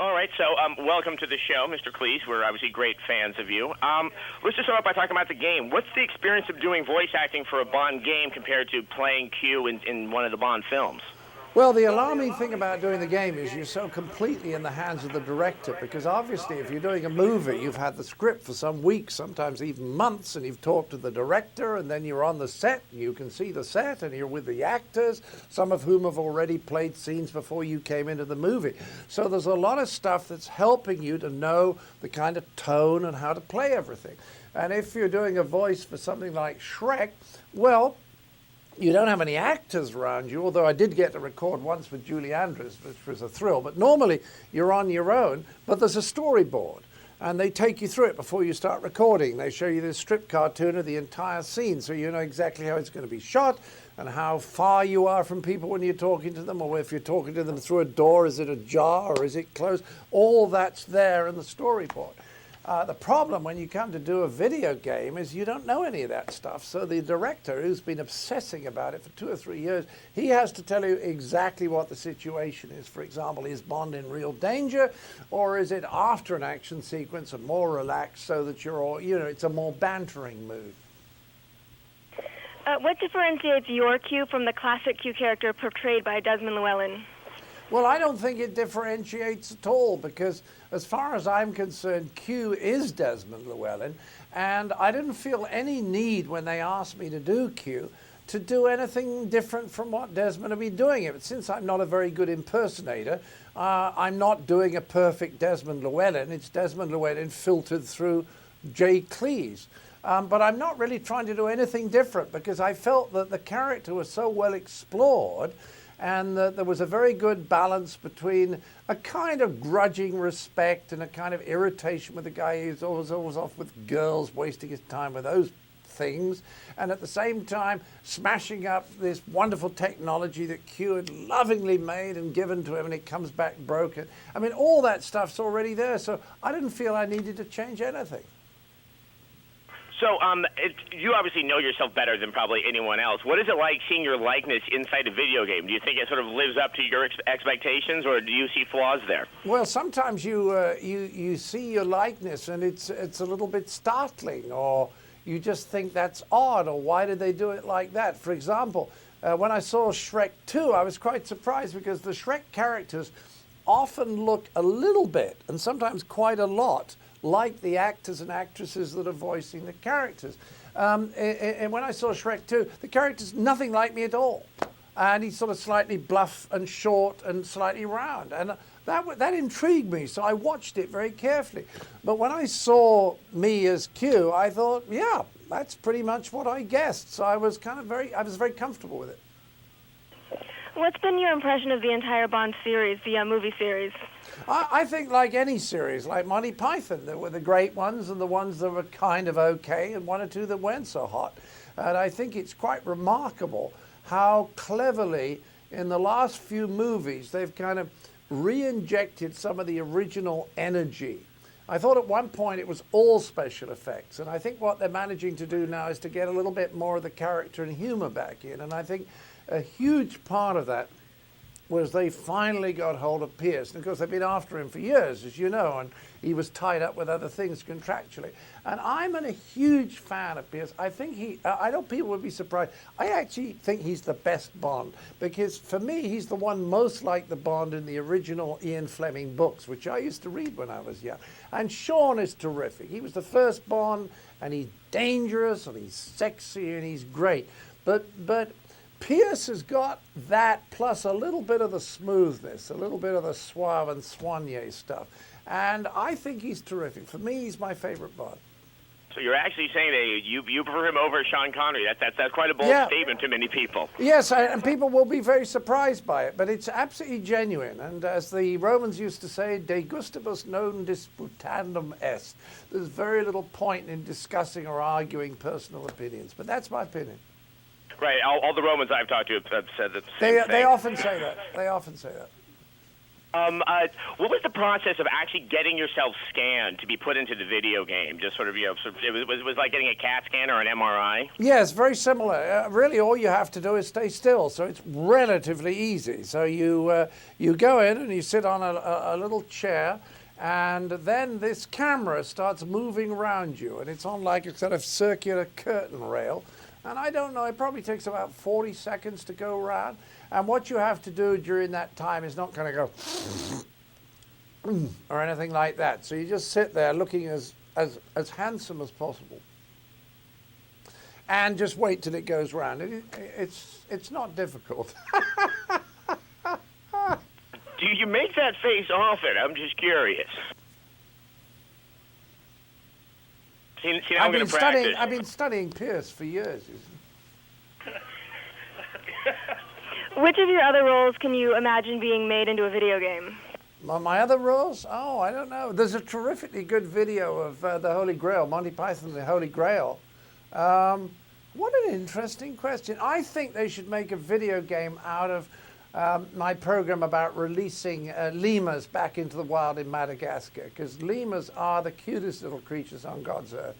All right, so welcome to the show, Mr. Cleese. We're obviously great fans of you. Let's just start off by talking about the game. What's the experience of doing voice acting for a Bond game compared to playing Q in one of the Bond films? Well, the alarming thing about doing the game is you're so completely in the hands of the director, because obviously if you're doing a movie, you've had the script for some weeks, sometimes even months, and you've talked to the director, and then you're on the set, and you can see the set, and you're with the actors, some of whom have already played scenes before you came into the movie. So there's a lot of stuff that's helping you to know the kind of tone and how to play everything. And if you're doing a voice for something like Shrek, well, you don't have any actors around you, although I did get to record once with Julie Andrews, which was a thrill. But normally you're on your own, but there's a storyboard, and they take you through it before you start recording. They show you the strip cartoon of the entire scene, so you know exactly how it's going to be shot and how far you are from people when you're talking to them, or if you're talking to them through a door, is it ajar or is it closed? All that's there in the storyboard. The problem when you come to do a video game is you don't know any of that stuff. So the director, who's been obsessing about it for 2 or 3 years, he has to tell you exactly what the situation is. For example, is Bond in real danger, or is it after an action sequence and more relaxed so that you're all, it's a more bantering mood? What differentiates your Q from the classic Q character portrayed by Desmond Llewellyn? Well, I don't think it differentiates at all, because as far as I'm concerned, Q is Desmond Llewellyn, and I didn't feel any need when they asked me to do Q to do anything different from what Desmond had been doing. But since I'm not a very good impersonator, I'm not doing a perfect Desmond Llewellyn. It's Desmond Llewellyn filtered through John Cleese. But I'm not really trying to do anything different, because I felt that the character was so well explored, and there was a very good balance between a kind of grudging respect and a kind of irritation with the guy who's always off with girls, wasting his time with those things, and at the same time smashing up this wonderful technology that Q had lovingly made and given to him, and it comes back broken. I mean, all that stuff's already there, so I didn't feel I needed to change anything. So you obviously know yourself better than probably anyone else. What is it like seeing your likeness inside a video game? Do you think it sort of lives up to your expectations, or do you see flaws there? Well, sometimes you see your likeness and it's a little bit startling, or you just think that's odd, or why did they do it like that? For example, when I saw Shrek 2, I was quite surprised, because the Shrek characters often look a little bit, and sometimes quite a lot, like the actors and actresses that are voicing the characters. And when I saw Shrek 2, the character's nothing like me at all. And he's sort of slightly bluff and short and slightly round. And that intrigued me, so I watched it very carefully. But when I saw me as Q, I thought, yeah, that's pretty much what I guessed. So I was very comfortable with it. What's been your impression of the entire Bond series, the movie series? I think like any series, like Monty Python, there were the great ones and the ones that were kind of okay, and one or two that weren't so hot. And I think it's quite remarkable how cleverly, in the last few movies, they've kind of re-injected some of the original energy. I thought at one point it was all special effects, and I think what they're managing to do now is to get a little bit more of the character and humor back in, and I think a huge part of that was they finally got hold of Pierce. And of course, they've been after him for years, as you know, and he was tied up with other things contractually. And I'm a huge fan of Pierce. I think I know people would be surprised. I actually think he's the best Bond, because for me, he's the one most like the Bond in the original Ian Fleming books, which I used to read when I was young. And Sean is terrific. He was the first Bond, and he's dangerous, and he's sexy, and he's great. But Pierce has got that, plus a little bit of the smoothness, a little bit of the suave and soigné stuff. And I think he's terrific. For me, he's my favorite Bond. So you're actually saying that you prefer him over Sean Connery. That's quite a bold statement to many people. Yes, and people will be very surprised by it, but it's absolutely genuine. And as the Romans used to say, de gustibus non disputandum est. There's very little point in discussing or arguing personal opinions, but that's my opinion. Right. All the Romans I've talked to have said the same thing. They often say that. They often say that. What was the process of actually getting yourself scanned to be put into the video game? Just sort of, it was like getting a CAT scan or an MRI? Yes, very similar. Really, all you have to do is stay still, so it's relatively easy. So you go in and you sit on a little chair, and then this camera starts moving around you, and it's on like a sort of circular curtain rail. And I don't know, it probably takes about 40 seconds to go around. And what you have to do during that time is not kind of go or anything like that. So you just sit there looking as handsome as possible, and just wait till it goes round. It's not difficult. Do you make that face often? I'm just curious. See, now I'm going to practice. I've been studying Pierce for years. Which of your other roles can you imagine being made into a video game? My other roles? Oh, I don't know. There's a terrifically good video of the Holy Grail, Monty Python and the Holy Grail. What an interesting question. I think they should make a video game out of my program about releasing lemurs back into the wild in Madagascar, because lemurs are the cutest little creatures on God's earth,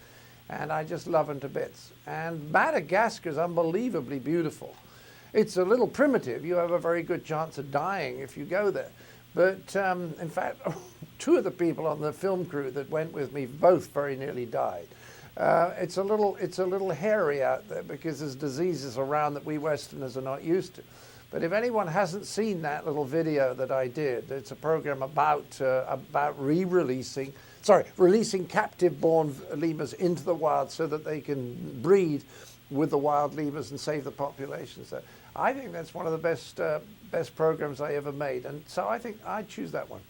and I just love them to bits. And Madagascar is unbelievably beautiful. It's a little primitive. You have a very good chance of dying if you go there. But in fact, two of the people on the film crew that went with me both very nearly died. It's a little hairy out there because there's diseases around that we Westerners are not used to. But if anyone hasn't seen that little video that I did, it's a program about releasing captive-born lemurs into the wild so that they can breed with the wild lemurs and save the population. So I think that's one of the best programs I ever made, and so I think I'd choose that one.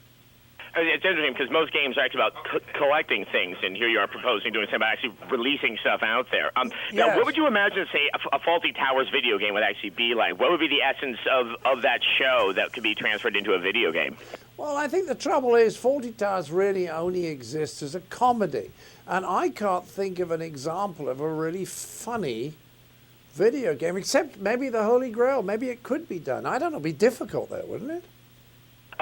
It's interesting because most games are actually about collecting things, and here you are proposing doing something about actually releasing stuff out there. Now, what would you imagine, say, a Faulty Towers video game would actually be like? What would be the essence of that show that could be transferred into a video game? Well, I think the trouble is Faulty Towers really only exists as a comedy, and I can't think of an example of a really funny video game, except maybe the Holy Grail. Maybe it could be done. I don't know. It'd be difficult though, wouldn't it?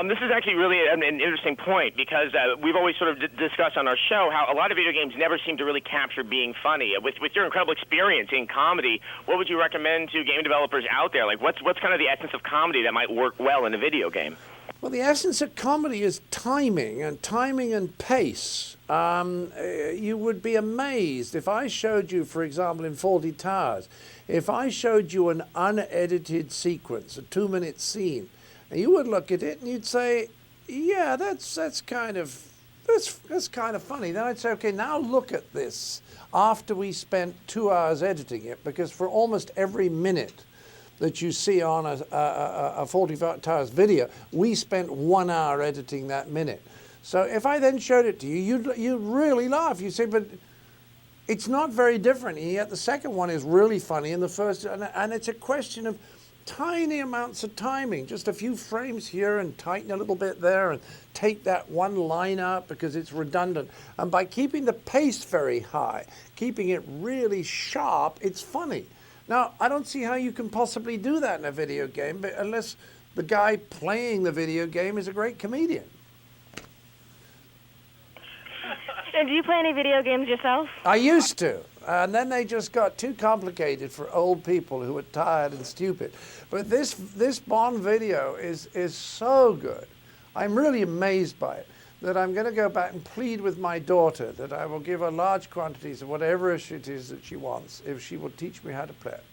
This is actually really an interesting point because we've always sort of discussed on our show how a lot of video games never seem to really capture being funny. With your incredible experience in comedy, what would you recommend to game developers out there? Like, what's kind of the essence of comedy that might work well in a video game? Well, the essence of comedy is timing and pace. You would be amazed if I showed you, for example, in Faulty Towers, if I showed you an unedited sequence, a 2-minute scene, and you would look at it and you'd say, yeah, that's kind of funny. Then I'd say, okay, now look at this after we spent 2 hours editing it, because for almost every minute that you see on a Faulty Towers video, we spent 1 hour editing that minute. So if I then showed it to you, you'd really laugh. You'd say, but it's not very different, and yet the second one is really funny, and the first, and it's a question of tiny amounts of timing, just a few frames here and tighten a little bit there and take that one line out because it's redundant. And by keeping the pace very high, keeping it really sharp, it's funny. Now, I don't see how you can possibly do that in a video game, but unless the guy playing the video game is a great comedian. And do you play any video games yourself? I used to, and then they just got too complicated for old people who are tired and stupid. But this Bond video is so good. I'm really amazed by it that I'm going to go back and plead with my daughter that I will give her large quantities of whatever it is that she wants if she will teach me how to play it.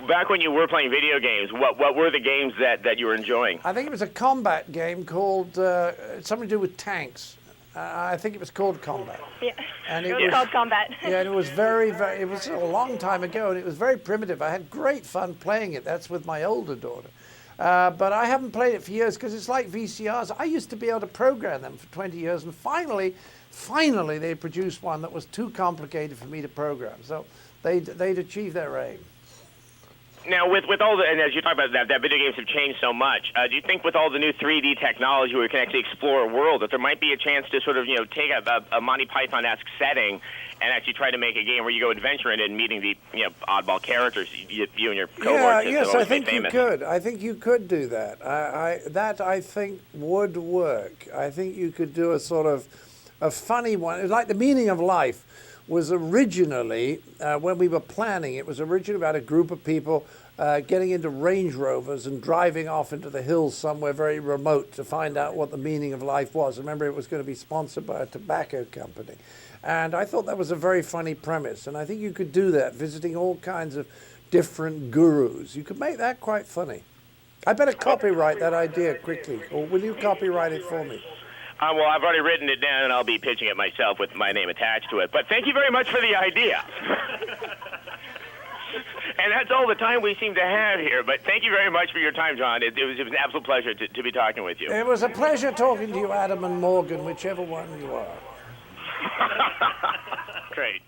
Back when you were playing video games, what were the games that you were enjoying? I think it was a combat game called something to do with tanks. I think it was called Combat. Yeah, and it was called Combat. Yeah, and it was it was a long time ago, and it was very primitive. I had great fun playing it. That's with my older daughter. But I haven't played it for years because it's like VCRs. I used to be able to program them for 20 years, and finally they produced one that was too complicated for me to program. So they'd achieved their aim. Now, with all the, and as you talk about that video games have changed so much, do you think with all the new 3D technology where we can actually explore a world, that there might be a chance to sort of, take a Monty Python-esque setting and actually try to make a game where you go adventuring and meeting the, oddball characters you and your cohorts? Yes, I think you could. I think you could do that. I think would work. I think you could do a sort of a funny one. It's like The Meaning of Life was originally, when we were planning, it was originally about a group of people getting into Range Rovers and driving off into the hills somewhere very remote to find out what the meaning of life was. Remember, it was going to be sponsored by a tobacco company. And I thought that was a very funny premise. And I think you could do that, visiting all kinds of different gurus. You could make that quite funny. I better copyright that idea quickly. Or will you copyright it for me? Well, I've already written it down, and I'll be pitching it myself with my name attached to it. But thank you very much for the idea. And that's all the time we seem to have here. But thank you very much for your time, John. It was an absolute pleasure to be talking with you. It was a pleasure talking to you, Adam and Morgan, whichever one you are. Great.